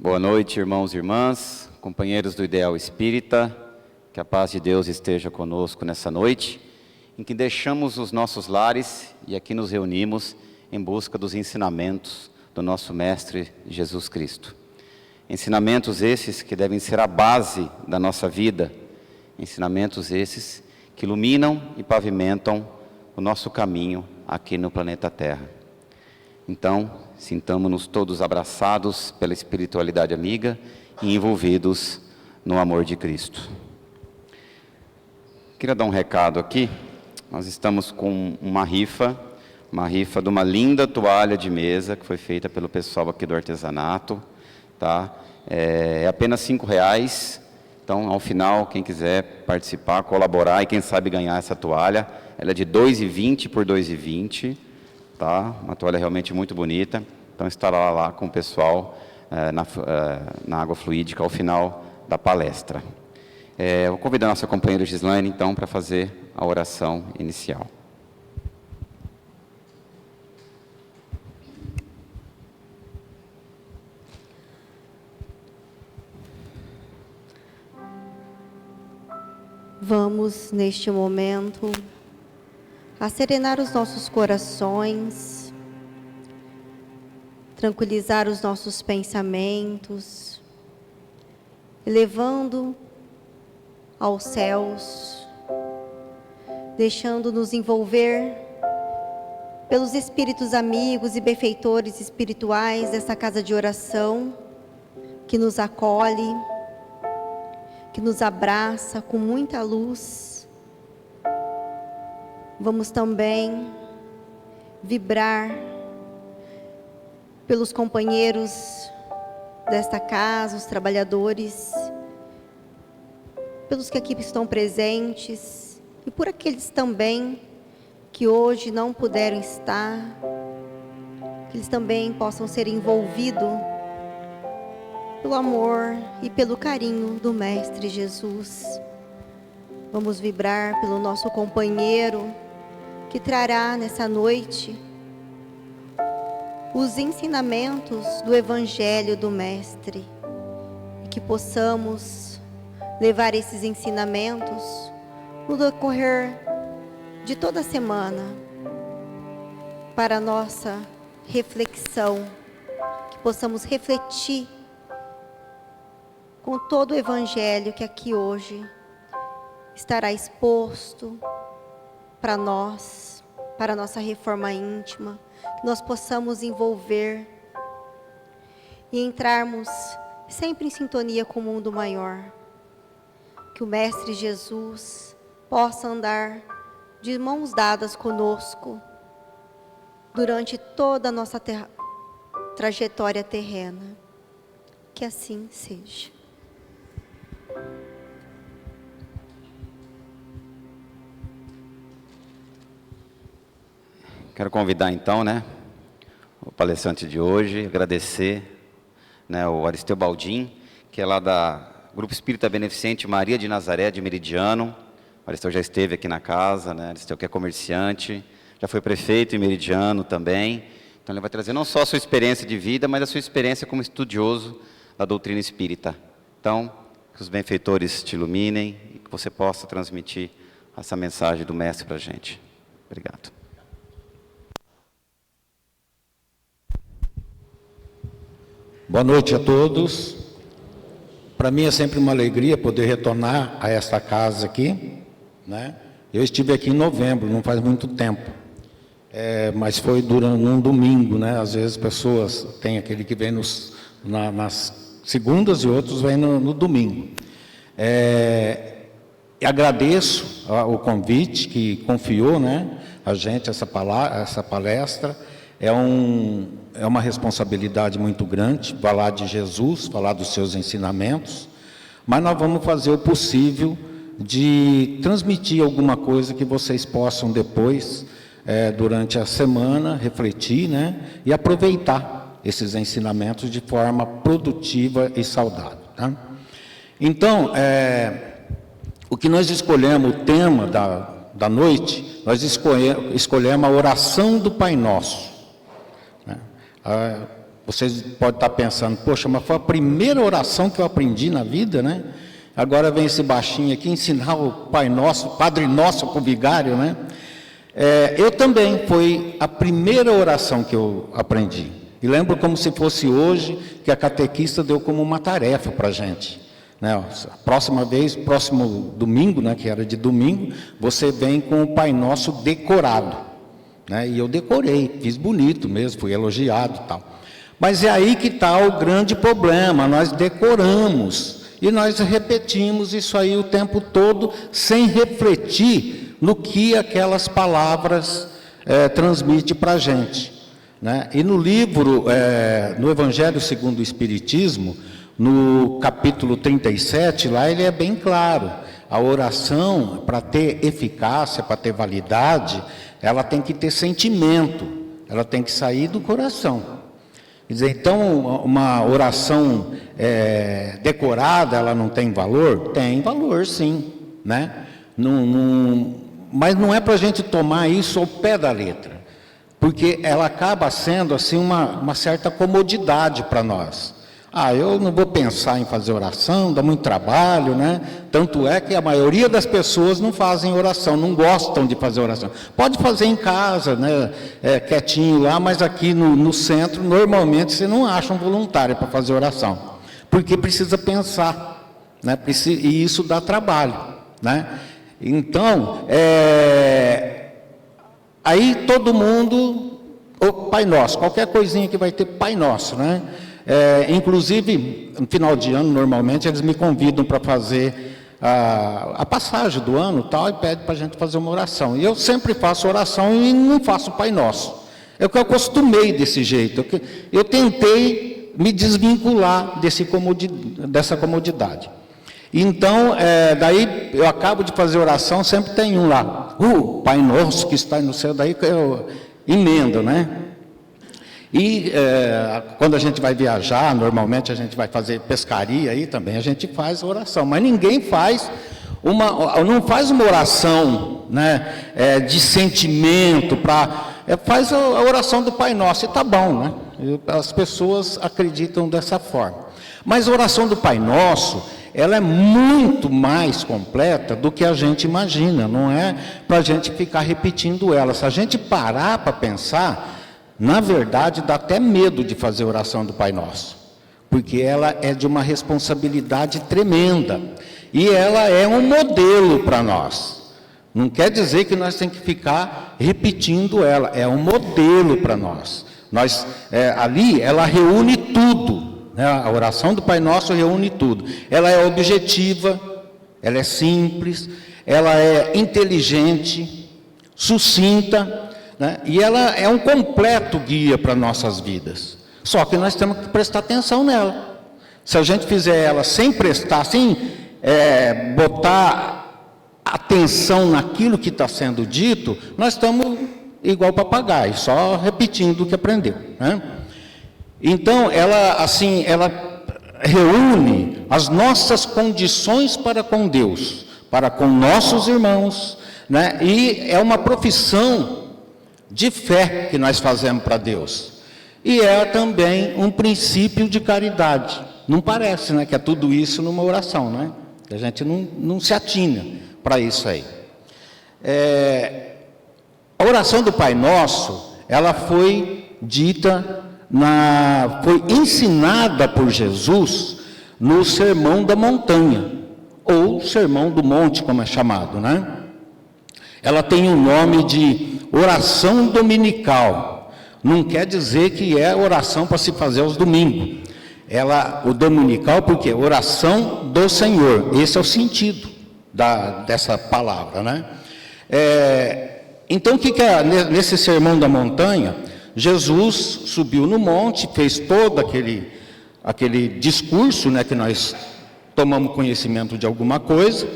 Boa noite, irmãos e irmãs, companheiros do Ideal Espírita, que a paz de Deus esteja conosco nessa noite, em que deixamos os nossos lares e aqui nos reunimos em busca dos ensinamentos do nosso Mestre Jesus Cristo. Ensinamentos esses que devem ser a base da nossa vida, ensinamentos esses que iluminam e pavimentam o nosso caminho aqui no planeta Terra. Então, sintamo-nos todos abraçados pela espiritualidade amiga e envolvidos no amor de Cristo. Queria dar um recado aqui. Nós estamos com uma rifa de uma linda toalha de mesa que foi feita pelo pessoal aqui do artesanato, tá? É apenas R$5. Então, ao final, quem quiser participar, colaborar e quem sabe ganhar essa toalha, ela é de 2,20 por 2,20. Tá? Uma toalha realmente muito bonita. Então estará lá com o pessoal na água fluídica ao final da palestra. Vou convidar a nossa companheira Gislaine, então, para fazer a oração inicial. Vamos, neste momento, a serenar os nossos corações, tranquilizar os nossos pensamentos, elevando aos céus, deixando-nos envolver pelos espíritos amigos e benfeitores espirituais dessa casa de oração, que nos acolhe, que nos abraça com muita luz. Vamos também vibrar pelos companheiros desta casa, os trabalhadores, pelos que aqui estão presentes e por aqueles também que hoje não puderam estar, que eles também possam ser envolvidos pelo amor e pelo carinho do Mestre Jesus. Vamos vibrar pelo nosso companheiro, que trará nessa noite os ensinamentos do Evangelho do Mestre, e que possamos levar esses ensinamentos no decorrer de toda a semana para a nossa reflexão, que possamos refletir com todo o Evangelho que aqui hoje estará exposto para nós, para a nossa reforma íntima, que nós possamos envolver e entrarmos sempre em sintonia com o mundo maior. Que o Mestre Jesus possa andar de mãos dadas conosco durante toda a nossa trajetória terrena. Que assim seja. Quero convidar então, o palestrante de hoje, agradecer, o Aristeu Baldin, que é lá da Grupo Espírita Beneficente Maria de Nazaré de Meridiano. O Aristeu já esteve aqui na casa, Aristeu que é comerciante, já foi prefeito em Meridiano também. Então ele vai trazer não só a sua experiência de vida, mas a sua experiência como estudioso da doutrina espírita. Então, que os benfeitores te iluminem e que você possa transmitir essa mensagem do Mestre para a gente. Obrigado. Boa noite a todos. Para mim é sempre uma alegria poder retornar a esta casa aqui, Eu estive aqui em novembro, não faz muito tempo, mas foi durante um domingo, Às vezes pessoas, tem aquele que vem nas segundas e outros vêm no domingo. Agradeço o convite que confiou, a gente essa palestra. É uma responsabilidade muito grande falar de Jesus, falar dos seus ensinamentos, mas nós vamos fazer o possível de transmitir alguma coisa que vocês possam depois, durante a semana, refletir, e aproveitar esses ensinamentos de forma produtiva e saudável. Tá? Então, o que nós escolhemos, o tema da noite, nós escolhemos a oração do Pai Nosso. Vocês podem estar pensando, poxa, mas foi a primeira oração que eu aprendi na vida, né? Agora vem esse baixinho aqui ensinar o Pai Nosso, Padre Nosso para o vigário, né? Eu também, foi a primeira oração que eu aprendi. E lembro como se fosse hoje, que a catequista deu como uma tarefa para a gente. Né? A próxima vez, próximo domingo, né, que era de domingo, você vem com o Pai Nosso decorado. Né? E eu decorei, fiz bonito mesmo, fui elogiado e tal. Mas é aí que está o grande problema, nós decoramos e nós repetimos isso aí o tempo todo, sem refletir no que aquelas palavras transmitem para a gente. Né? E no livro, no Evangelho segundo o Espiritismo, no capítulo 37, lá ele é bem claro, a oração, para ter eficácia, para ter validade, ela tem que ter sentimento, ela tem que sair do coração. Quer dizer, então, uma oração decorada, ela não tem valor? Tem valor, sim, né? Mas não é para a gente tomar isso ao pé da letra, porque ela acaba sendo assim uma certa comodidade para nós. Eu não vou pensar em fazer oração, dá muito trabalho, né? Tanto é que a maioria das pessoas não fazem oração, não gostam de fazer oração. Pode fazer em casa, né? Quietinho lá, mas aqui no centro, normalmente, você não acha um voluntário para fazer oração. Porque precisa pensar, né? E isso dá trabalho, né? Então, aí todo mundo, o Pai Nosso, qualquer coisinha que vai ter Pai Nosso, né? Inclusive, no final de ano, normalmente, eles me convidam para fazer a passagem do ano tal, e pedem para a gente fazer uma oração. E eu sempre faço oração e não faço Pai Nosso. É o que eu acostumei desse jeito. Eu tentei me desvincular dessa comodidade. Então, daí eu acabo de fazer oração, sempre tem um lá. Pai Nosso que está no céu, daí eu emendo, né? E quando a gente vai viajar, normalmente a gente vai fazer pescaria aí também, a gente faz oração, mas ninguém faz não faz uma oração, né, de sentimento, faz a oração do Pai Nosso, e tá bom, né? As pessoas acreditam dessa forma. Mas a oração do Pai Nosso, ela é muito mais completa do que a gente imagina, não é para a gente ficar repetindo ela. Se a gente parar para pensar, na verdade, dá até medo de fazer a oração do Pai Nosso, porque ela é de uma responsabilidade tremenda, e ela é um modelo para nós. Não quer dizer que nós temos que ficar repetindo ela, é um modelo para nós. Ali, ela reúne tudo, né? A oração do Pai Nosso reúne tudo. Ela é objetiva, ela é simples, ela é inteligente, sucinta, né? E ela é um completo guia para nossas vidas. Só que nós temos que prestar atenção nela. Se a gente fizer ela sem prestar, sem botar atenção naquilo que está sendo dito, nós estamos igual papagaio, só repetindo o que aprendeu, né? Então, ela reúne as nossas condições para com Deus, para com nossos irmãos, né? E é uma profissão de fé que nós fazemos para Deus. E é também um princípio de caridade. Não parece, né, que é tudo isso numa oração, né? A gente não se atina para isso aí. A oração do Pai Nosso, ela foi dita, foi ensinada por Jesus no Sermão da Montanha, ou Sermão do Monte, como é chamado, né? Ela tem o nome de oração dominical. Não quer dizer que é oração para se fazer aos domingos. O dominical, porque oração do Senhor. Esse é o sentido dessa palavra, né? Então, o que é nesse Sermão da Montanha? Jesus subiu no monte, fez todo aquele discurso, né, que nós tomamos conhecimento de alguma coisa,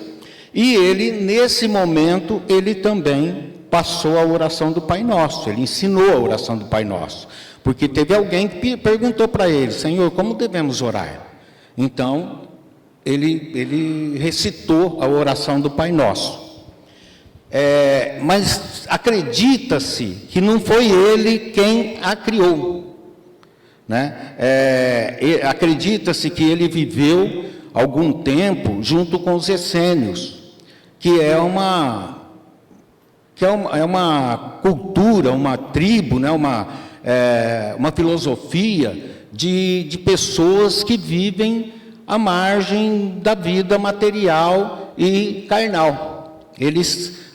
e ele, nesse momento, ele também passou a oração do Pai Nosso, ele ensinou a oração do Pai Nosso, porque teve alguém que perguntou para ele: Senhor, como devemos orar? Então, ele recitou a oração do Pai Nosso. Mas acredita-se que não foi ele quem a criou. né? Acredita-se que ele viveu algum tempo junto com os essênios, que é uma cultura, uma tribo, né? Uma filosofia de pessoas que vivem à margem da vida material e carnal.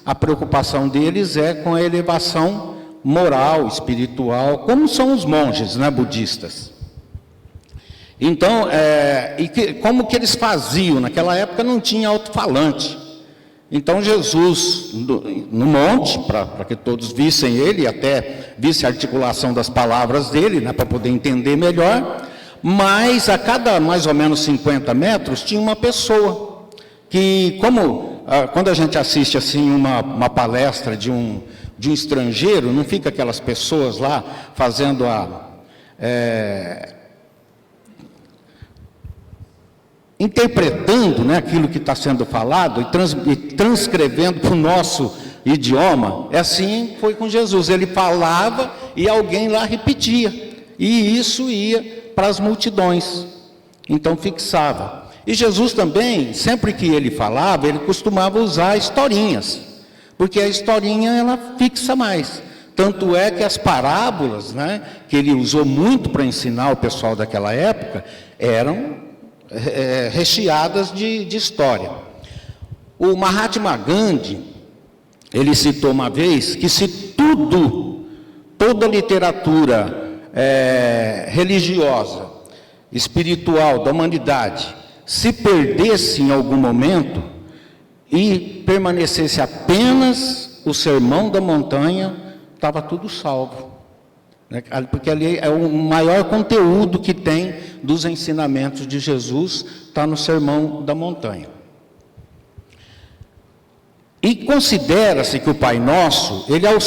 A preocupação deles é com a elevação moral, espiritual, como são os monges, né, budistas. Então, como que eles faziam? Naquela época não tinha alto-falante. Então Jesus, no monte, para que todos vissem ele, até visse a articulação das palavras dele, né, para poder entender melhor, mas a cada mais ou menos 50 metros tinha uma pessoa, que quando a gente assiste assim uma palestra de um estrangeiro, não fica aquelas pessoas lá fazendo interpretando, né, aquilo que está sendo falado e transcrevendo para o nosso idioma. Assim foi com Jesus, ele falava e alguém lá repetia, e isso ia para as multidões, então fixava. E Jesus também, sempre que ele falava, ele costumava usar historinhas, porque a historinha ela fixa mais. Tanto é que as parábolas, né, que ele usou muito para ensinar o pessoal daquela época, eram recheadas de história. O Mahatma Gandhi, ele citou uma vez que se toda literatura religiosa, espiritual da humanidade, se perdesse em algum momento e permanecesse apenas o Sermão da Montanha, estava tudo salvo. Porque ali é o maior conteúdo que tem dos ensinamentos de Jesus, está no Sermão da Montanha. E considera-se que o Pai Nosso, ele é um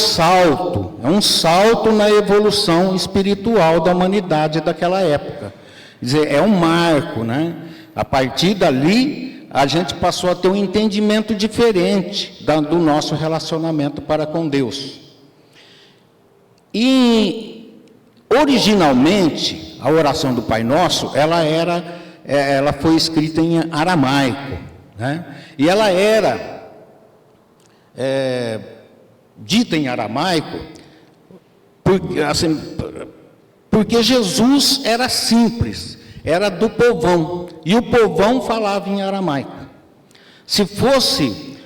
salto na evolução espiritual da humanidade daquela época. Quer dizer, é um marco, né? A partir dali, a gente passou a ter um entendimento diferente do nosso relacionamento para com Deus. E, originalmente, a oração do Pai Nosso, ela foi escrita em aramaico, né? E ela era dita em aramaico, porque Jesus era simples, era do povão, e o povão falava em aramaico. Se fosse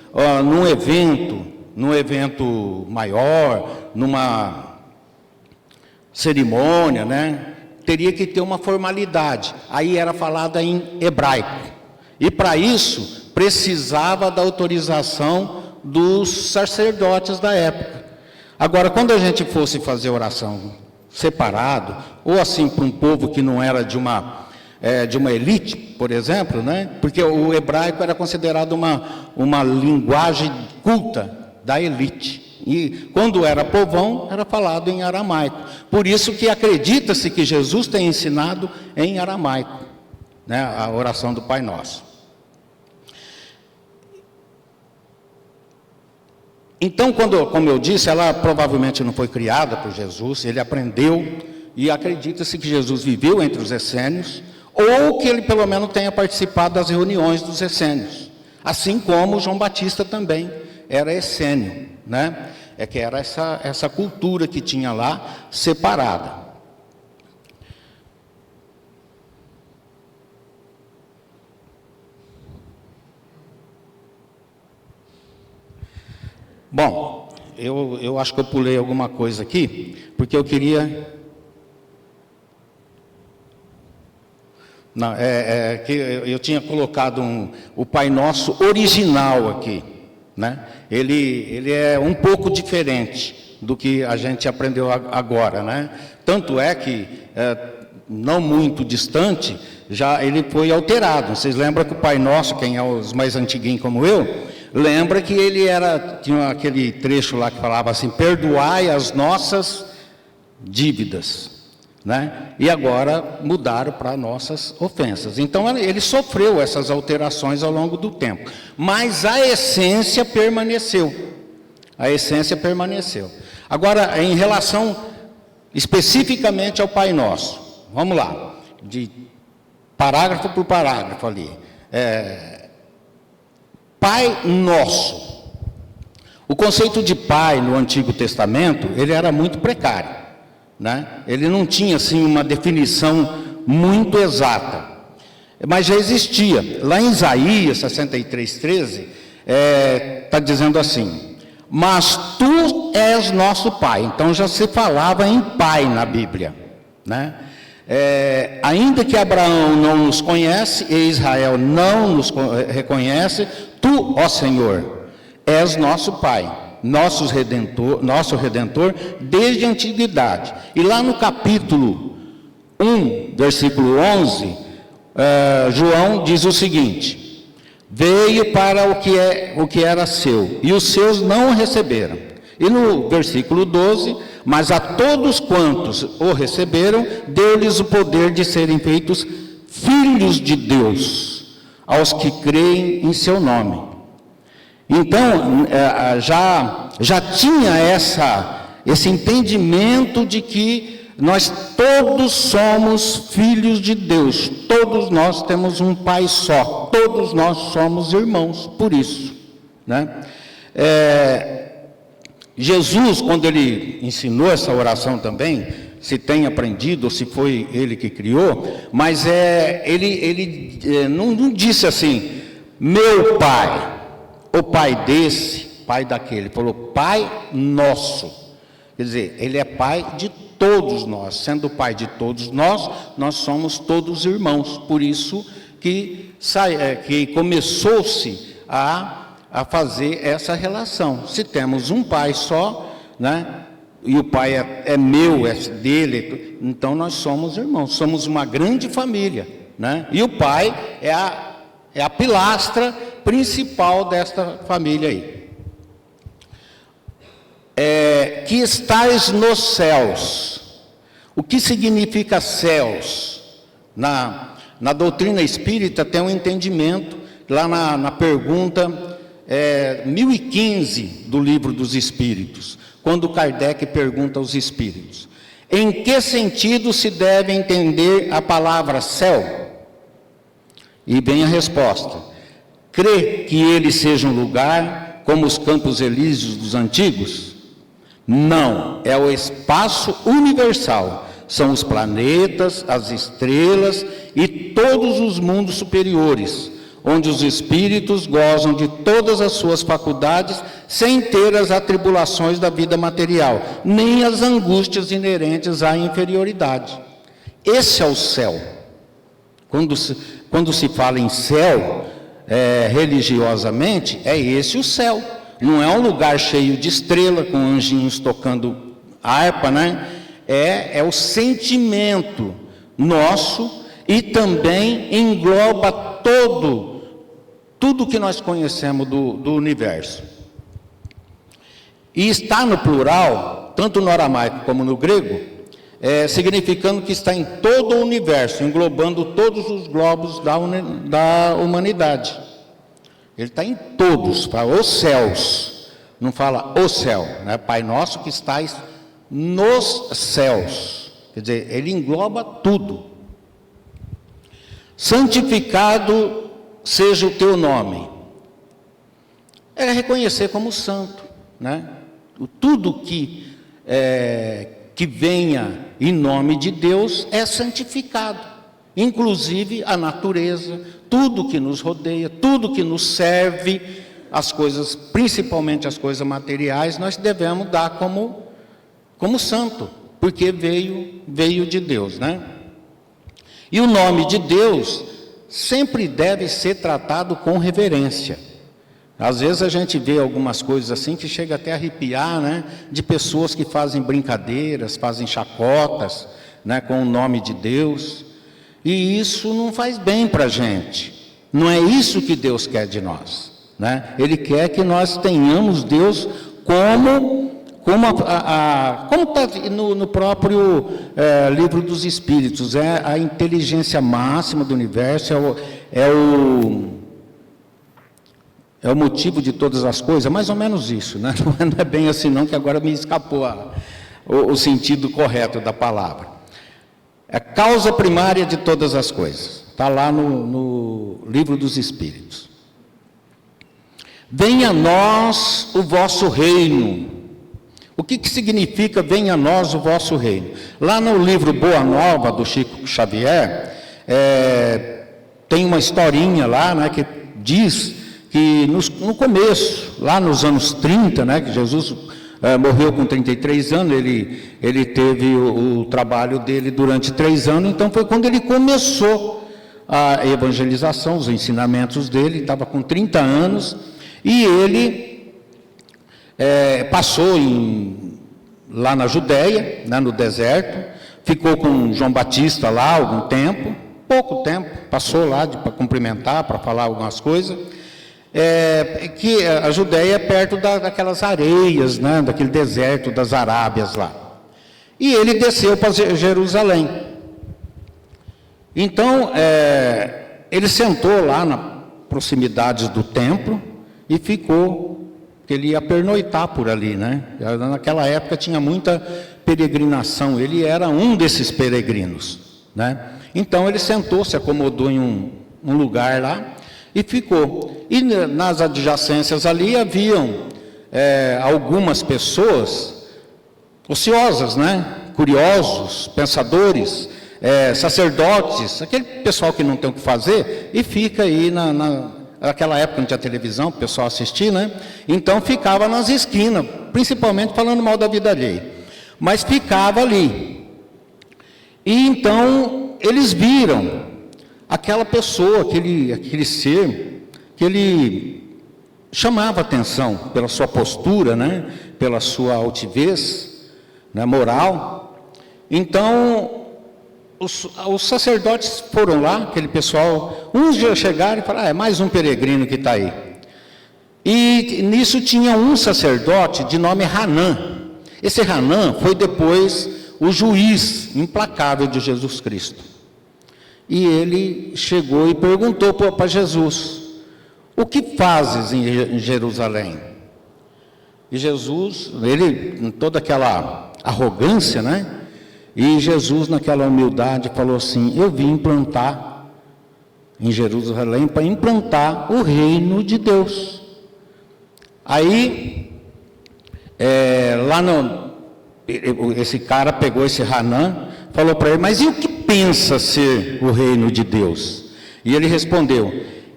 num evento maior, numa cerimônia, né, teria que ter uma formalidade, aí era falada em hebraico, e para isso precisava da autorização dos sacerdotes da época. Agora, quando a gente fosse fazer oração separado, ou assim para um povo que não era de uma elite, por exemplo, né? Porque o hebraico era considerado uma linguagem culta da elite. E quando era povão, era falado em aramaico. Por isso que acredita-se que Jesus tem ensinado em aramaico, né, a oração do Pai Nosso. Então, como eu disse, ela provavelmente não foi criada por Jesus, ele aprendeu, e acredita-se que Jesus viveu entre os essênios, ou que ele pelo menos tenha participado das reuniões dos essênios, assim como João Batista também era essênio, né? Que era essa cultura que tinha lá separada. Bom, eu acho que eu pulei alguma coisa aqui, porque eu queria... Não, que eu tinha colocado o Pai Nosso original aqui, né? Ele é um pouco diferente do que a gente aprendeu agora, né? Tanto é que, não muito distante, já ele foi alterado. Vocês lembram que o Pai Nosso, quem é os mais antiguinhos como eu, lembra que tinha aquele trecho lá que falava assim: perdoai as nossas dívidas, né? E agora mudaram para nossas ofensas. Então ele sofreu essas alterações ao longo do tempo, mas a essência permaneceu. Agora, em relação especificamente ao Pai Nosso, Vamos lá, de parágrafo por parágrafo ali. Pai Nosso. O conceito de pai no Antigo Testamento, ele era muito precário, né? Ele não tinha assim uma definição muito exata, mas já existia. Lá em Isaías 63:13, está dizendo assim: mas tu és nosso pai. Então já se falava em pai na Bíblia, né? Ainda que Abraão não nos conhece e Israel não nos reconhece, tu, ó Senhor, és nosso pai, nosso Redentor desde a antiguidade. E lá no capítulo 1, versículo 11, João diz o seguinte: veio para o que era seu, e os seus não o receberam. E no versículo 12, mas a todos quantos o receberam, deu-lhes o poder de serem feitos filhos de Deus, aos que creem em seu nome. Então, já tinha esse entendimento de que nós todos somos filhos de Deus, todos nós temos um pai só, todos nós somos irmãos, por isso, né? Jesus, quando ele ensinou essa oração também, se tem aprendido ou se foi ele que criou, mas ele não disse assim, meu pai, o pai desse, pai daquele, falou Pai Nosso. Quer dizer, ele é pai de todos nós, sendo pai de todos nós somos todos irmãos. Por isso que começou-se a fazer essa relação. Se temos um pai só, né, e o pai é meu, é dele, então nós somos irmãos, somos uma grande família, né? E o pai é a pilastra principal desta família aí. Que estais nos céus. O que significa céus? Na doutrina espírita tem um entendimento, lá na pergunta 1015 do Livro dos Espíritos, quando Kardec pergunta aos espíritos: em que sentido se deve entender a palavra céu? E vem a resposta: crê que ele seja um lugar como os campos elíseos dos antigos? Não, é o espaço universal, são os planetas, as estrelas e todos os mundos superiores, onde os espíritos gozam de todas as suas faculdades, sem ter as atribulações da vida material, nem as angústias inerentes à inferioridade. Esse é o céu. Quando se fala em céu, religiosamente, é esse o céu. Não é um lugar cheio de estrela, com anjinhos tocando harpa, né? É o sentimento nosso e também engloba tudo que nós conhecemos do universo. E está no plural, tanto no aramaico como no grego, significando que está em todo o universo, englobando todos os globos da humanidade. Ele está em todos, fala os céus, não fala o céu, né? Pai nosso que estais nos céus, quer dizer, ele engloba tudo. Santificado seja o teu nome. É reconhecer como santo, né? Tudo que venha em nome de Deus é santificado. Inclusive a natureza, tudo que nos rodeia, tudo que nos serve, as coisas, principalmente as coisas materiais, nós devemos dar como santo, porque veio de Deus, né? E o nome de Deus sempre deve ser tratado com reverência. Às vezes a gente vê algumas coisas assim que chega até a arrepiar, né? De pessoas que fazem brincadeiras, fazem chacotas, né? Com o nome de Deus. E isso não faz bem para a gente. Não é isso que Deus quer de nós, né? Ele quer que nós tenhamos Deus como está no próprio Livro dos Espíritos, é a inteligência máxima do universo, é o motivo de todas as coisas, mais ou menos isso, né? Não é bem assim não, que agora me escapou o sentido correto da palavra. é a causa primária de todas as coisas. Está lá no Livro dos Espíritos. Venha a nós o vosso reino. O que significa venha a nós o vosso reino? Lá no livro Boa Nova, do Chico Xavier, tem uma historinha lá, né, que diz que no começo, lá nos anos 30, né, que Jesus morreu com 33 anos, ele teve o trabalho dele durante 3 anos, então foi quando ele começou a evangelização, os ensinamentos dele, estava com 30 anos, e ele passou lá na Judéia, né, no deserto, ficou com João Batista lá algum tempo, pouco tempo, passou lá para cumprimentar, para falar algumas coisas, que a Judéia é perto daquelas areias, né, daquele deserto das Arábias lá. E ele desceu para Jerusalém. Então, ele sentou lá nas proximidades do templo e ficou, porque ele ia pernoitar por ali, né? Naquela época tinha muita peregrinação, ele era um desses peregrinos, né? Então ele sentou, se acomodou em um lugar lá e ficou. E nas adjacências ali haviam algumas pessoas ociosas, né? Curiosos, pensadores, sacerdotes, aquele pessoal que não tem o que fazer e fica aí naquela época não tinha televisão, o pessoal assistia, né? Então ficava nas esquinas, principalmente falando mal da vida alheia, mas ficava ali. E então eles viram aquela pessoa, aquele ser, que ele chamava atenção pela sua postura, né? Pela sua altivez, né? Moral. Então os sacerdotes foram lá, aquele pessoal, uns já chegaram e falaram, é mais um peregrino que está aí. E nisso tinha um sacerdote de nome Hanã. Esse Hanã foi depois o juiz implacável de Jesus Cristo. E ele chegou e perguntou para Jesus, o que fazes em Jerusalém? E Jesus, ele com toda aquela arrogância, né? E Jesus, naquela humildade, falou assim, eu vim implantar em Jerusalém para implantar o reino de Deus. Aí, esse cara pegou esse Hanã, falou para ele, mas e o que pensa ser o reino de Deus? E ele respondeu,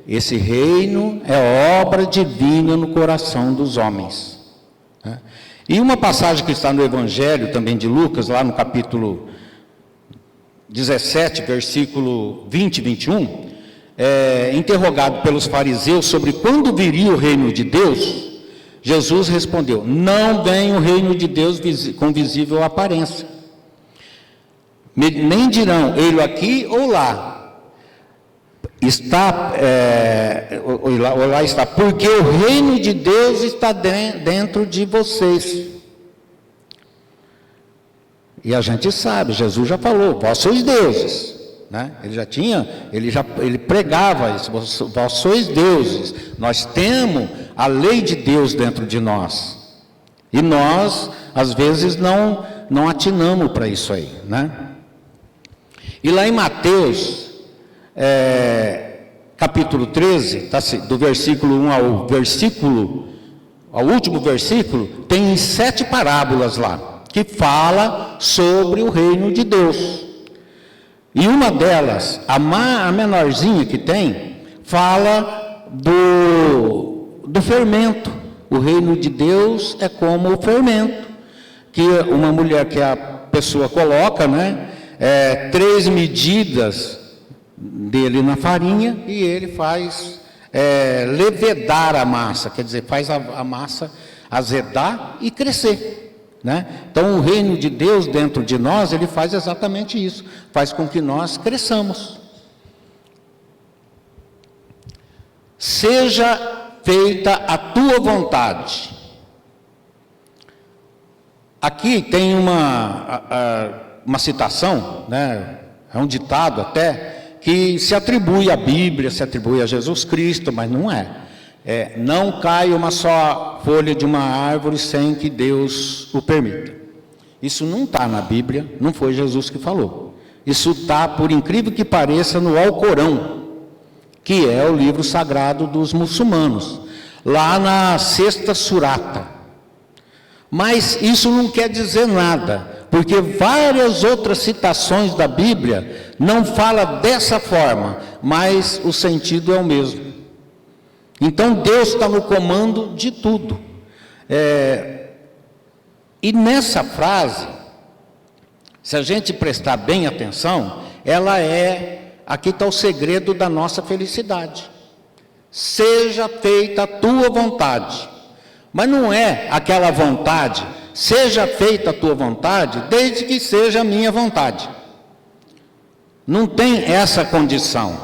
esse reino é obra divina no coração dos homens. E uma passagem que está no Evangelho também de Lucas, lá no capítulo 17, versículo 20 e 21, interrogado pelos fariseus sobre quando viria o reino de Deus, Jesus respondeu, não vem o reino de Deus com visível aparência, nem dirão, ele aqui ou lá. Lá está, porque o reino de Deus está dentro de vocês. E a gente sabe, Jesus já falou, vós sois deuses, né? Ele pregava isso, vós sois deuses, nós temos a lei de Deus dentro de nós, e nós às vezes não atinamos para isso aí, né? E lá em Mateus capítulo 13, do versículo 1 ao último versículo, tem 7 parábolas lá, que fala sobre o reino de Deus. E uma delas, a menorzinha que tem, fala do fermento. O reino de Deus é como o fermento, que uma mulher, que a pessoa coloca, né, 3 medidas dele na farinha, e ele faz levedar a massa, quer dizer, faz a massa azedar e crescer, né? Então o reino de Deus dentro de nós, ele faz exatamente isso, faz com que nós cresçamos. Seja feita a tua vontade. Aqui tem uma citação, né? É um ditado até, que se atribui à Bíblia, se atribui a Jesus Cristo, mas não é. Não cai uma só folha de uma árvore sem que Deus o permita. Isso não está na Bíblia, não foi Jesus que falou. Isso está, por incrível que pareça, no Alcorão, que é o livro sagrado dos muçulmanos, lá na sexta surata. Mas isso não quer dizer nada, porque várias outras citações da Bíblia não falam dessa forma, mas o sentido é o mesmo. Então Deus está no comando de tudo. E nessa frase, se a gente prestar bem atenção, ela aqui está o segredo da nossa felicidade. Seja feita a tua vontade. Mas não é aquela vontade, seja feita a tua vontade, desde que seja a minha vontade. Não tem essa condição.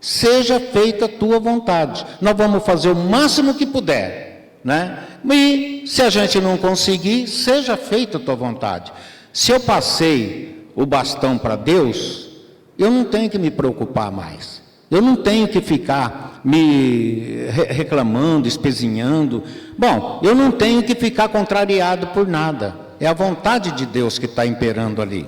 Seja feita a tua vontade. Nós vamos fazer o máximo que puder, né? E se a gente não conseguir, seja feita a tua vontade. Se eu passei o bastão para Deus, eu não tenho que me preocupar mais. Eu não tenho que ficar me reclamando, espezinhando. Bom, eu não tenho que ficar contrariado por nada. É a vontade de Deus que está imperando ali.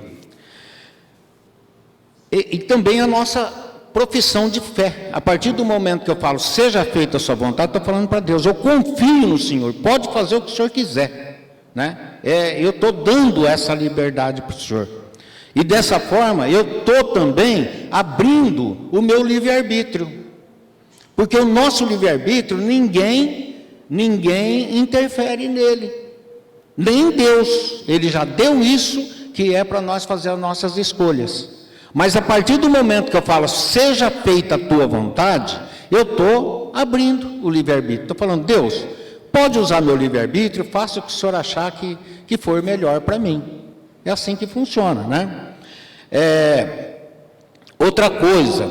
E também a nossa profissão de fé. A partir do momento que eu falo, seja feita a sua vontade, estou falando para Deus, eu confio no Senhor, pode fazer o que o Senhor quiser, né? Eu estou dando essa liberdade para o Senhor. E dessa forma, eu estou também abrindo o meu livre-arbítrio. Porque o nosso livre-arbítrio, ninguém interfere nele. Nem Deus. Ele já deu isso, que é para nós fazer as nossas escolhas. Mas a partir do momento que eu falo, seja feita a tua vontade, eu estou abrindo o livre-arbítrio. Estou falando, Deus, pode usar meu livre-arbítrio, faça o que o Senhor achar que for melhor para mim. É assim que funciona, né? Outra coisa,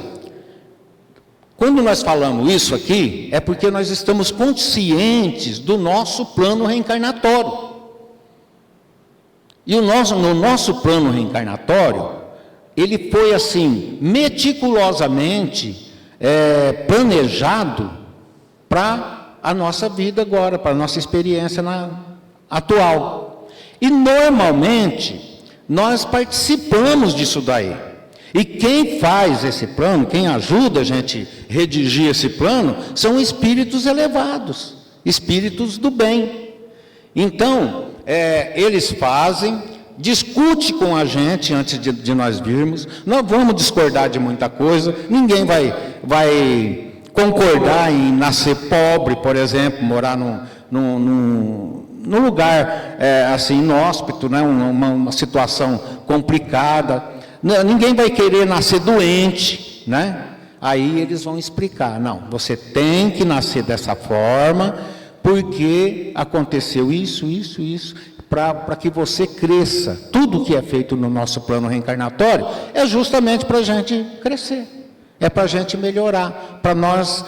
quando nós falamos isso aqui, é porque nós estamos conscientes do nosso plano reencarnatório. E no nosso plano reencarnatório, ele foi assim, meticulosamente planejado para a nossa vida agora, para a nossa experiência atual. E normalmente, nós participamos disso daí. E quem faz esse plano, quem ajuda a gente a redigir esse plano, são espíritos elevados, espíritos do bem. Então, eles fazem, discute com a gente antes de nós virmos, nós vamos discordar de muita coisa, ninguém vai concordar em nascer pobre, por exemplo, morar num lugar assim, inóspito, né? uma situação complicada. Ninguém vai querer nascer doente, né? Aí eles vão explicar, não, você tem que nascer dessa forma, porque aconteceu isso, para que você cresça. Tudo que é feito no nosso plano reencarnatório é justamente para a gente crescer, é para a gente melhorar, para nós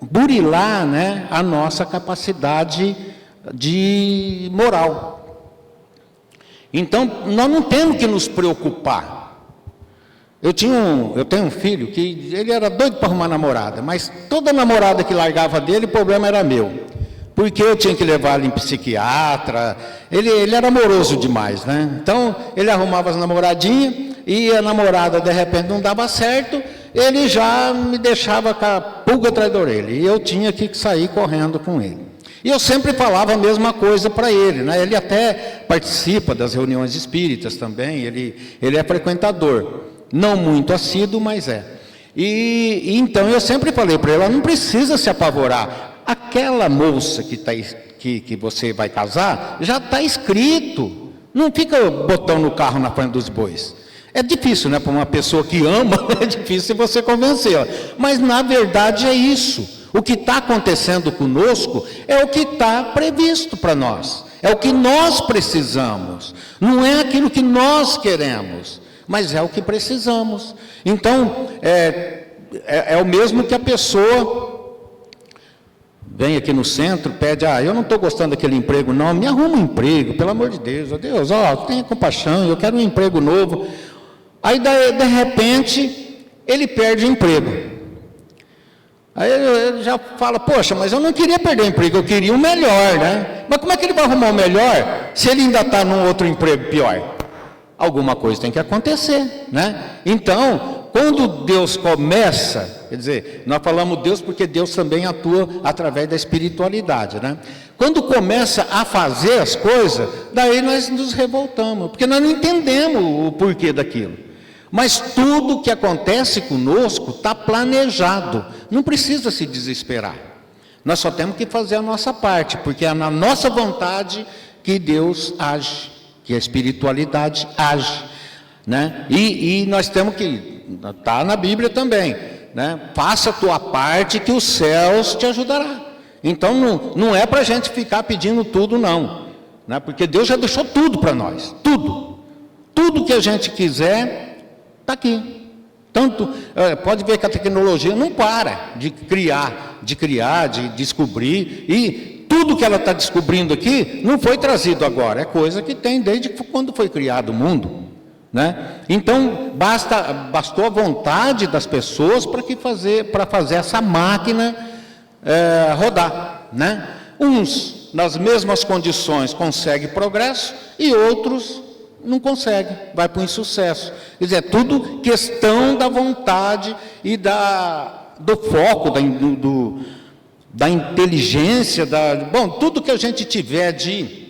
burilar, né, a nossa capacidade de moral. Então, nós não temos que nos preocupar. Eu tenho um filho que ele era doido para arrumar namorada, mas toda namorada que largava dele, o problema era meu. Porque eu tinha que levar ele em psiquiatra, ele era amoroso demais, né? Então, ele arrumava as namoradinhas, e a namorada, de repente, não dava certo, ele já me deixava com a pulga atrás da orelha, e eu tinha que sair correndo com ele. E eu sempre falava a mesma coisa para ele, né? Ele até participa das reuniões espíritas também, ele é frequentador, não muito assíduo, mas é. E então eu sempre falei para ele, não precisa se apavorar, aquela moça que você vai casar, já está escrito, não fica botando o carro na frente dos bois. É difícil, né? Para uma pessoa que ama, é difícil você convencê-la, mas na verdade é isso. O que está acontecendo conosco é o que está previsto para nós, é o que nós precisamos, não é aquilo que nós queremos, mas é o que precisamos. Então, é o mesmo que a pessoa vem aqui no centro, pede, eu não estou gostando daquele emprego não, me arruma um emprego, pelo amor de Deus, Deus, tenha compaixão, eu quero um emprego novo. Aí, de repente, ele perde o emprego. Aí ele já fala, poxa, mas eu não queria perder o emprego, eu queria um melhor, né? Mas como é que ele vai arrumar o melhor se ele ainda está num outro emprego pior? alguma coisa tem que acontecer, né? Então, quando Deus começa, quer dizer, nós falamos Deus porque Deus também atua através da espiritualidade, né? Quando começa a fazer as coisas, daí nós nos revoltamos, porque nós não entendemos o porquê daquilo. Mas tudo que acontece conosco está planejado, não precisa se desesperar. Nós só temos que fazer a nossa parte, porque é na nossa vontade que Deus age, que a espiritualidade age, né? E nós temos que, está na Bíblia também, né? Faça a tua parte que os céus te ajudará. Então não é para a gente ficar pedindo tudo não, né? Porque Deus já deixou tudo para nós, tudo que a gente quiser está aqui. Tanto, pode ver que a tecnologia não para de criar, de descobrir, e tudo que ela está descobrindo aqui não foi trazido agora, é coisa que tem desde quando foi criado o mundo, né? Então, bastou a vontade das pessoas para fazer essa máquina rodar, né? Uns, nas mesmas condições, conseguem progresso, e outros não consegue, vai para o insucesso. Quer dizer, é tudo questão da vontade e do foco, da inteligência, tudo que a gente tiver de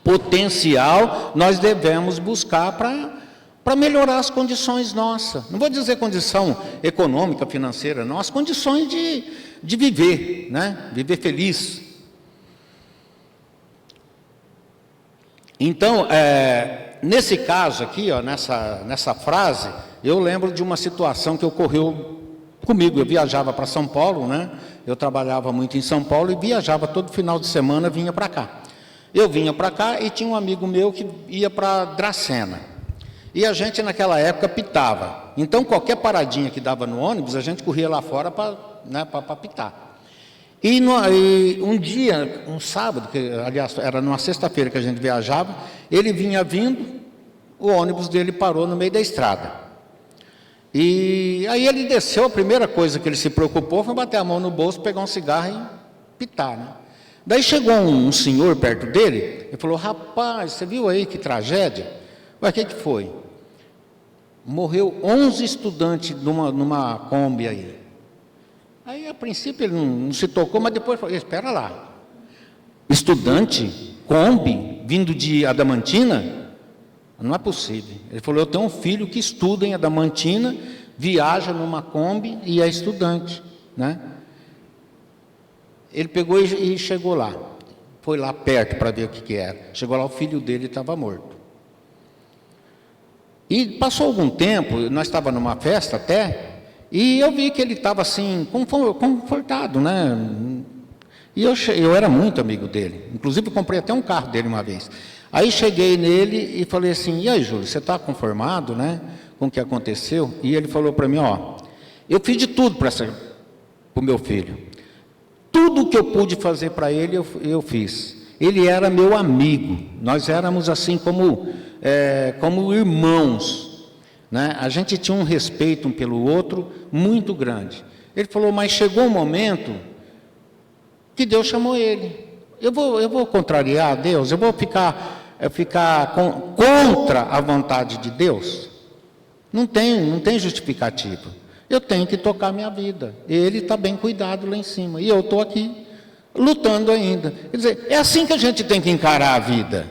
potencial, nós devemos buscar para melhorar as condições nossas. Não vou dizer condição econômica, financeira, não, as condições de viver, né? Viver feliz. Então, nesse caso aqui, ó, nessa frase, eu lembro de uma situação que ocorreu comigo. Eu viajava para São Paulo, né? Eu trabalhava muito em São Paulo e viajava todo final de semana, vinha para cá. Eu vinha para cá e tinha um amigo meu que ia para Dracena. E a gente naquela época pitava. Então qualquer paradinha que dava no ônibus, a gente corria lá fora para pitar. E um dia, um sábado, que aliás era numa sexta-feira que a gente viajava, ele vinha vindo, o ônibus dele parou no meio da estrada. E aí ele desceu, a primeira coisa que ele se preocupou foi bater a mão no bolso, pegar um cigarro e pitar, né? Daí chegou um senhor perto dele e falou: rapaz, você viu aí que tragédia? Mas o que foi? Morreu 11 estudantes numa Kombi aí. Aí, a princípio, ele não se tocou, mas depois falou: espera lá, estudante, Kombi, vindo de Adamantina? Não é possível. Ele falou: eu tenho um filho que estuda em Adamantina, viaja numa Kombi e é estudante, né? Ele pegou e chegou lá, foi lá perto para ver o que era. Chegou lá, o filho dele estava morto. E passou algum tempo, nós estávamos numa festa até, e eu vi que ele estava assim, confortado, né? E eu era muito amigo dele, inclusive eu comprei até um carro dele uma vez. Aí cheguei nele e falei assim: e aí, Júlio, você está conformado, né, com o que aconteceu? E ele falou para mim: ó, eu fiz de tudo para o meu filho. Tudo o que eu pude fazer para ele, eu fiz. Ele era meu amigo, nós éramos assim como irmãos, né? A gente tinha um respeito um pelo outro muito grande. Ele falou: mas chegou um momento que Deus chamou ele. Eu vou contrariar Deus? Eu vou ficar contra a vontade de Deus? Não tem justificativa. Eu tenho que tocar minha vida. Ele está bem cuidado lá em cima. E eu estou aqui, lutando ainda. Quer dizer, é assim que a gente tem que encarar a vida.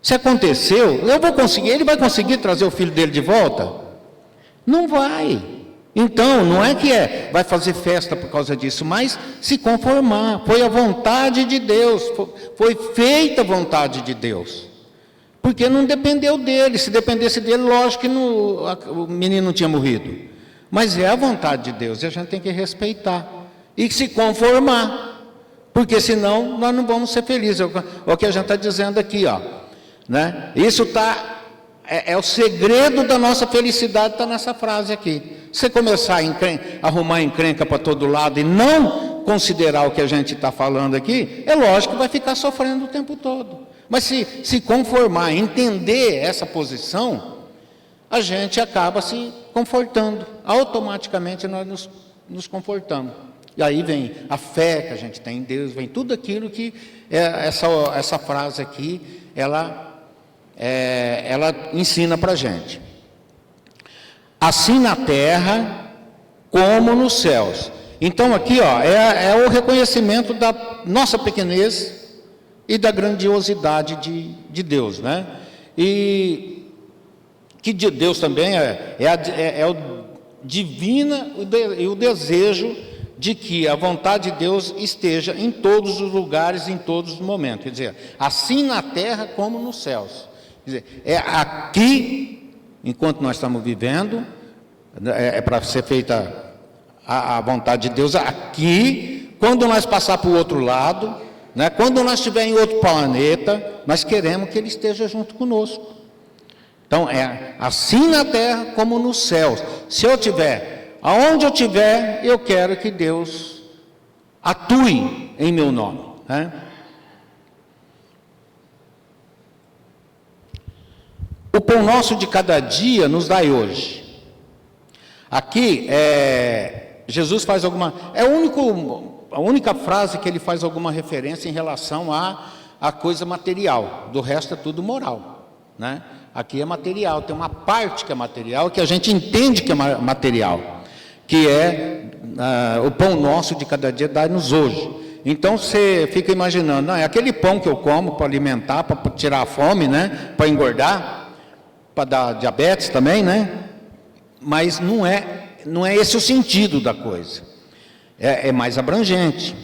Se aconteceu, eu vou conseguir. Ele vai conseguir trazer o filho dele de volta? Não vai. Então, não é que vai fazer festa por causa disso, mas se conformar. Foi a vontade de Deus. Foi feita a vontade de Deus. Porque não dependeu dele. Se dependesse dele, lógico que o menino não tinha morrido. Mas é a vontade de Deus, e a gente tem que respeitar e se conformar, porque senão nós não vamos ser felizes. É o que a gente está dizendo aqui, ó, né? Isso é o segredo da nossa felicidade, está nessa frase aqui. Se você começar a arrumar encrenca para todo lado e não considerar o que a gente está falando aqui, é lógico que vai ficar sofrendo o tempo todo. Mas se conformar, entender essa posição, a gente acaba se confortando, automaticamente nós nos confortamos. E aí vem a fé que a gente tem em Deus, vem tudo aquilo que essa frase aqui, ela ela ensina para a gente. Assim na terra como nos céus. Então aqui, ó, é o reconhecimento da nossa pequenez e da grandiosidade de Deus, né? E que de Deus também é o divina e o desejo de que a vontade de Deus esteja em todos os lugares, em todos os momentos. Quer dizer, assim na terra como nos céus. Quer dizer, é aqui, enquanto nós estamos vivendo, é para ser feita a vontade de Deus aqui. Quando nós passar para o outro lado, né, quando nós estiver em outro planeta, nós queremos que Ele esteja junto conosco. Então, é assim na terra como nos céus. Se eu tiver, aonde eu tiver, eu quero que Deus atue em meu nome, né? O pão nosso de cada dia nos dai hoje. Aqui, Jesus faz alguma... a única frase que ele faz alguma referência em relação à coisa material. Do resto é tudo moral, né? Aqui é material, tem uma parte que é material, que a gente entende que é material, que é o pão nosso de cada dia dai-nos hoje. Então você fica imaginando, não, é aquele pão que eu como para alimentar, para tirar a fome, né? Para engordar, para dar diabetes também, né? Mas não é esse o sentido da coisa. É mais abrangente.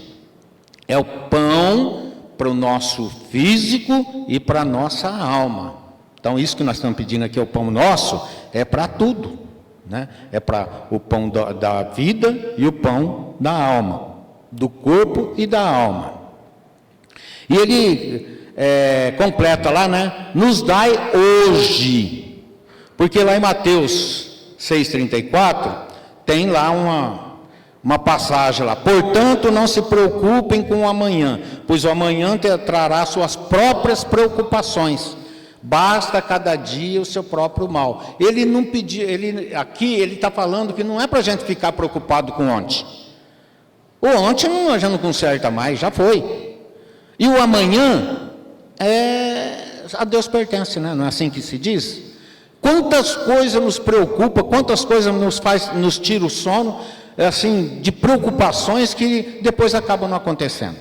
É o pão para o nosso físico e para a nossa alma. Então, isso que nós estamos pedindo aqui, o pão nosso, é para tudo, né? É para o pão da vida e o pão da alma, do corpo e da alma. E ele completa lá, né? Nos dai hoje. Porque lá em Mateus 6,34, tem lá uma passagem lá. Portanto, não se preocupem com o amanhã, pois o amanhã trará suas próprias preocupações. Basta cada dia o seu próprio mal. Ele não pediu, aqui ele está falando que não é para a gente ficar preocupado com ontem. O ontem já não conserta mais, já foi. E o amanhã a Deus pertence, né? Não é assim que se diz? Quantas coisas nos preocupam, quantas coisas nos tira o sono, assim, de preocupações que depois acabam não acontecendo.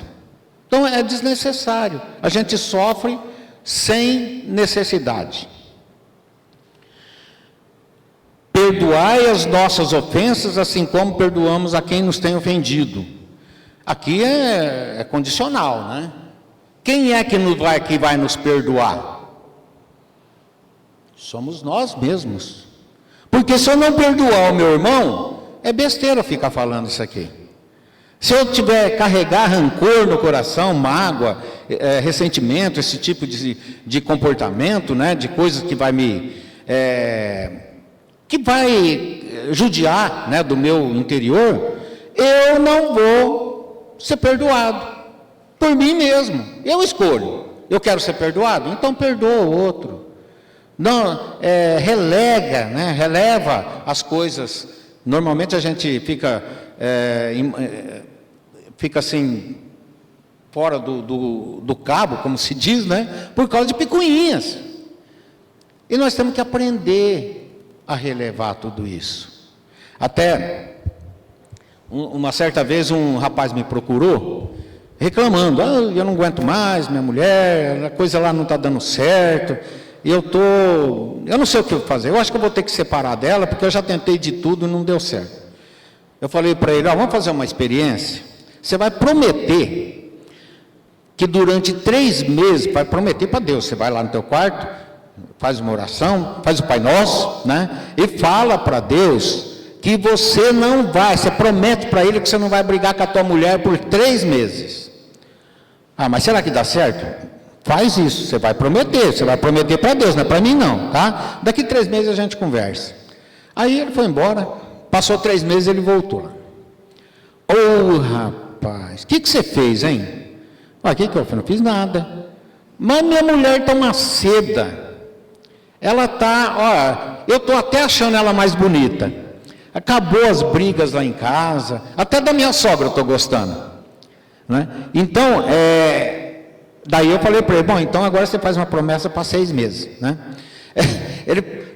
Então é desnecessário. A gente sofre sem necessidade. Perdoai as nossas ofensas, assim como perdoamos a quem nos tem ofendido. Aqui é condicional, né? Quem é que vai nos perdoar? Somos nós mesmos. Porque se eu não perdoar o meu irmão, é besteira ficar falando isso aqui. Se eu tiver carregar rancor no coração, mágoa, ressentimento, esse tipo de comportamento, né, de coisas que vai judiar, né, do meu interior, eu não vou ser perdoado por mim mesmo. Eu escolho. Eu quero ser perdoado, então perdoa o outro. Não, releva as coisas. Normalmente a gente fica assim, fora do cabo, como se diz, né? Por causa de picuinhas. E nós temos que aprender a relevar tudo isso. Até uma certa vez um rapaz me procurou, reclamando, eu não aguento mais, minha mulher, a coisa lá não está dando certo, e eu não sei o que eu vou fazer, eu acho que eu vou ter que separar dela, porque eu já tentei de tudo e não deu certo. Eu falei para ele, vamos fazer uma experiência. Você vai prometer que durante 3 meses, vai prometer para Deus, você vai lá no teu quarto, faz uma oração, faz o Pai Nosso, né? E fala para Deus que você não vai, você promete para Ele que você não vai brigar com a tua mulher por 3 meses. Mas será que dá certo? Faz isso, você vai prometer para Deus, não é para mim não, tá? Daqui 3 meses a gente conversa. Aí ele foi embora, passou 3 meses e ele voltou. Rapaz, o que você fez, hein? O que eu fiz? Não fiz nada. Mas minha mulher está uma seda. Ela está, eu estou até achando ela mais bonita. Acabou as brigas lá em casa. Até da minha sogra eu estou gostando, né? Então, Daí eu falei para ele, bom, então agora você faz uma promessa para 6 meses, né?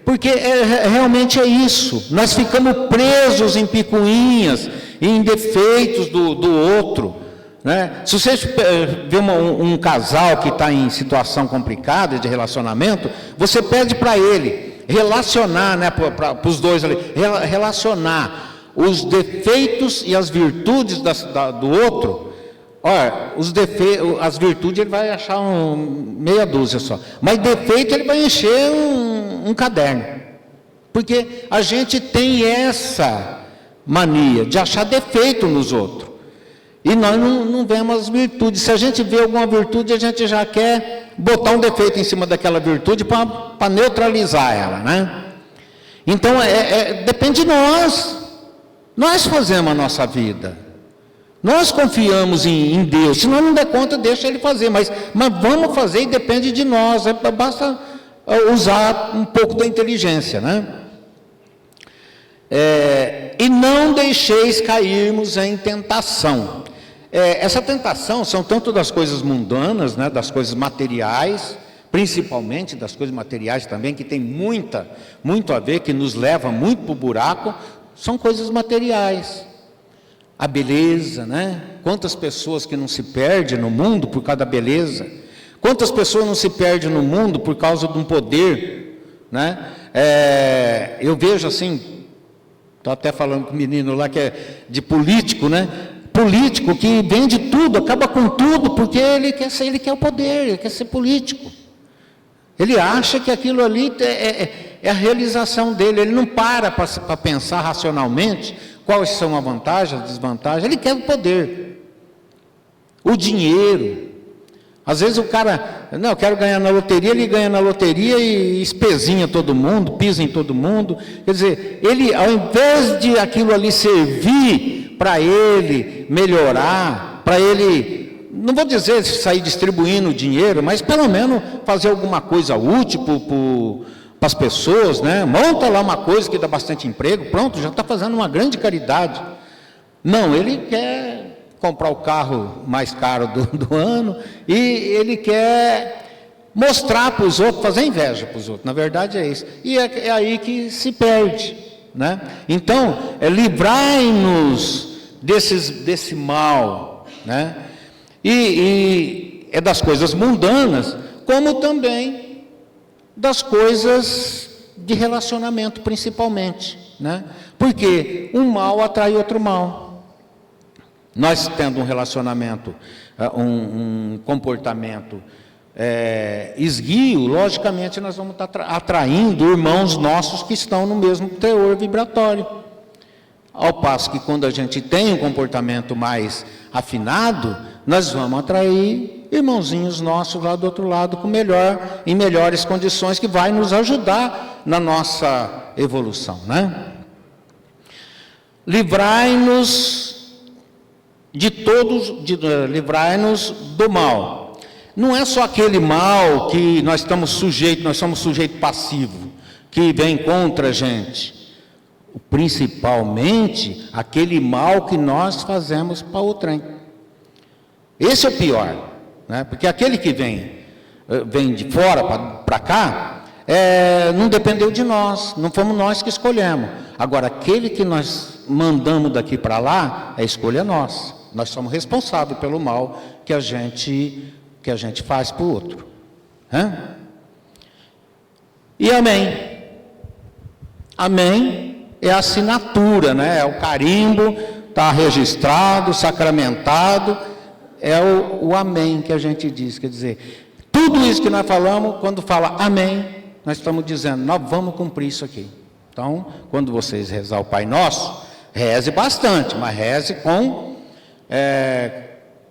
Porque realmente é isso, nós ficamos presos em picuinhas, em defeitos do outro, né? Se você vê um casal que está em situação complicada de relacionamento, você pede para ele relacionar, né, para os dois ali, relacionar os defeitos e as virtudes do outro. Olha, as virtudes ele vai achar meia dúzia só, mas defeito ele vai encher um caderno, porque a gente tem essa mania de achar defeito nos outros, e nós não vemos as virtudes. Se a gente vê alguma virtude, a gente já quer botar um defeito em cima daquela virtude para neutralizar ela, né? Então, depende de nós fazemos a nossa vida, nós confiamos em Deus. Se nós não der conta, deixa Ele fazer, mas vamos fazer, e depende de nós, basta usar um pouco da inteligência, né? E não deixeis cairmos em tentação. Essa tentação são tanto das coisas mundanas, né, das coisas materiais, principalmente das coisas materiais também, que tem muito a ver, que nos leva muito para o buraco, são coisas materiais. A beleza, né? Quantas pessoas que não se perdem no mundo por causa da beleza? Quantas pessoas não se perdem no mundo por causa de um poder, né? Eu vejo assim, estou até falando com o menino lá que é de político, né? Político que vende tudo, acaba com tudo, porque ele quer o poder, ele quer ser político. Ele acha que aquilo ali é a realização dele, ele não para pensar racionalmente quais são as vantagens, as desvantagens, ele quer o poder, o dinheiro. Às vezes o cara, não, eu quero ganhar na loteria, ele ganha na loteria e espezinha todo mundo, pisa em todo mundo. Quer dizer, ele, ao invés de aquilo ali servir para ele melhorar, para ele, não vou dizer sair distribuindo dinheiro, mas pelo menos fazer alguma coisa útil para as pessoas, né? Monta lá uma coisa que dá bastante emprego, pronto, já está fazendo uma grande caridade. Não, ele quer comprar o carro mais caro do ano, e ele quer mostrar para os outros, fazer inveja para os outros, na verdade é isso, e é aí que se perde, né? Então, livrai-nos desse mal, né? E é das coisas mundanas, como também das coisas de relacionamento, principalmente, né? Porque um mal atrai outro mal. Nós tendo um relacionamento, um comportamento esguio, logicamente nós vamos estar atraindo irmãos nossos que estão no mesmo teor vibratório. Ao passo que quando a gente tem um comportamento mais afinado, nós vamos atrair irmãozinhos nossos lá do outro lado em melhores condições, que vai nos ajudar na nossa evolução, né? Livrai-nos livrai-nos do mal. Não é só aquele mal que nós somos sujeito passivo, que vem contra a gente. Principalmente aquele mal que nós fazemos para o trem. Esse é o pior, né? Porque aquele que vem de fora para cá, não dependeu de nós, não fomos nós que escolhemos. Agora, aquele que nós mandamos daqui para lá, é escolha nossa. Nós somos responsáveis pelo mal que a gente faz para o outro. E amém. Amém é a assinatura, né? É o carimbo, está registrado, sacramentado, é o amém que a gente diz. Quer dizer, tudo isso que nós falamos, quando fala amém, nós estamos dizendo, nós vamos cumprir isso aqui. Então, quando vocês rezar o Pai Nosso, reze bastante, mas reze com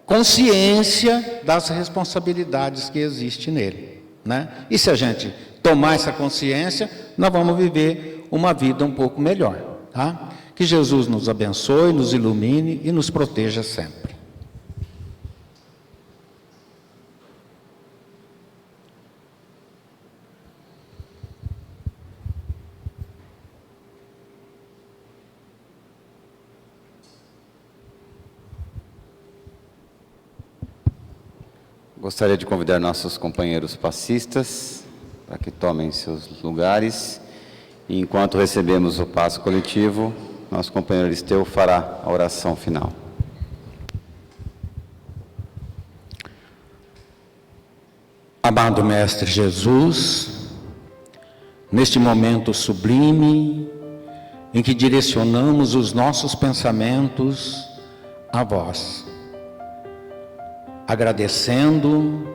consciência das responsabilidades que existem nele, né? E se a gente tomar essa consciência, nós vamos viver uma vida um pouco melhor, tá? Que Jesus nos abençoe, nos ilumine e nos proteja sempre. Gostaria de convidar nossos companheiros passistas para que tomem seus lugares. E enquanto recebemos o passo coletivo, nosso companheiro Aristeu fará a oração final. Amado Mestre Jesus, neste momento sublime em que direcionamos os nossos pensamentos a vós, agradecendo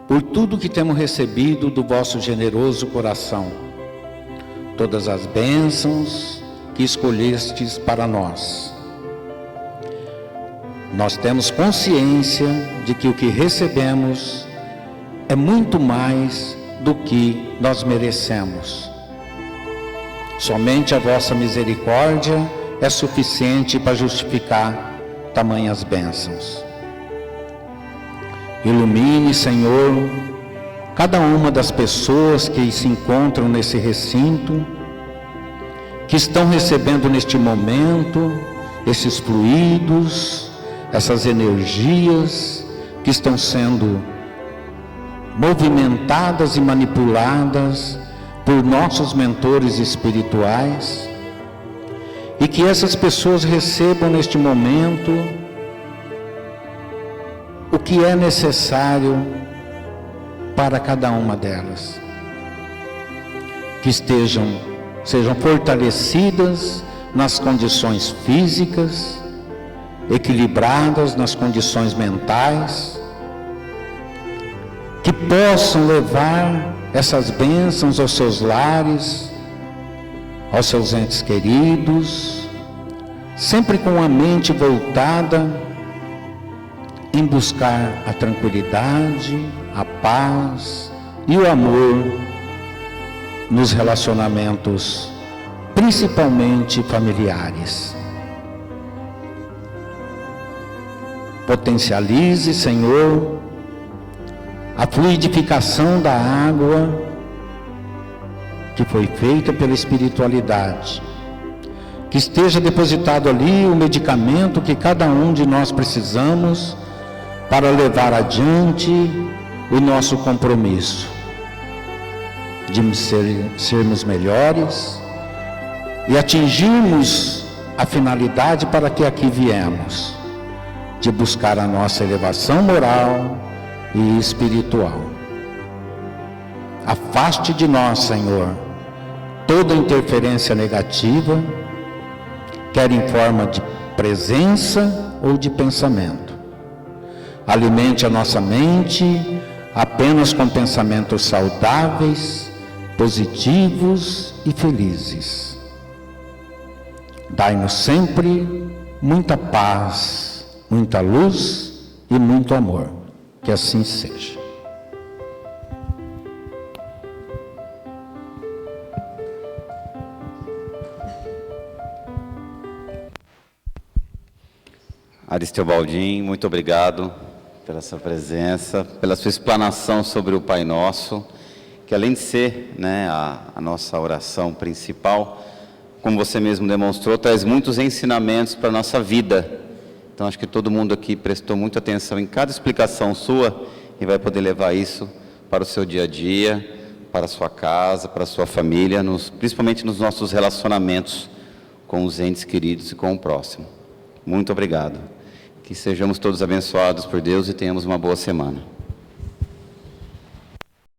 por tudo que temos recebido do vosso generoso coração, todas as bênçãos que escolhestes para nós. Nós temos consciência de que o que recebemos é muito mais do que nós merecemos. Somente a vossa misericórdia é suficiente para justificar tamanhas bênçãos. Ilumine, Senhor, cada uma das pessoas que se encontram nesse recinto, que estão recebendo neste momento esses fluidos, essas energias que estão sendo movimentadas e manipuladas por nossos mentores espirituais, e que essas pessoas recebam neste momento o que é necessário para cada uma delas, que sejam fortalecidas nas condições físicas, equilibradas nas condições mentais, que possam levar essas bênçãos aos seus lares, aos seus entes queridos, sempre com a mente voltada em buscar a tranquilidade, a paz e o amor nos relacionamentos, principalmente familiares. Potencialize, Senhor, a fluidificação da água que foi feita pela espiritualidade, que esteja depositado ali o medicamento que cada um de nós precisamos para levar adiante o nosso compromisso de sermos melhores e atingirmos a finalidade para que aqui viemos, de buscar a nossa elevação moral e espiritual. Afaste de nós, Senhor, toda interferência negativa, quer em forma de presença ou de pensamento. Alimente a nossa mente apenas com pensamentos saudáveis, positivos e felizes. Dai-nos sempre muita paz, muita luz e muito amor. Que assim seja. Aristeu Baldin, muito obrigado pela sua presença, pela sua explanação sobre o Pai Nosso, que além de ser, a nossa oração principal, como você mesmo demonstrou, traz muitos ensinamentos para a nossa vida. Então acho que todo mundo aqui prestou muita atenção em cada explicação sua e vai poder levar isso para o seu dia a dia, para a sua casa, para a sua família, principalmente nos nossos relacionamentos com os entes queridos e com o próximo. Muito obrigado. Que sejamos todos abençoados por Deus e tenhamos uma boa semana.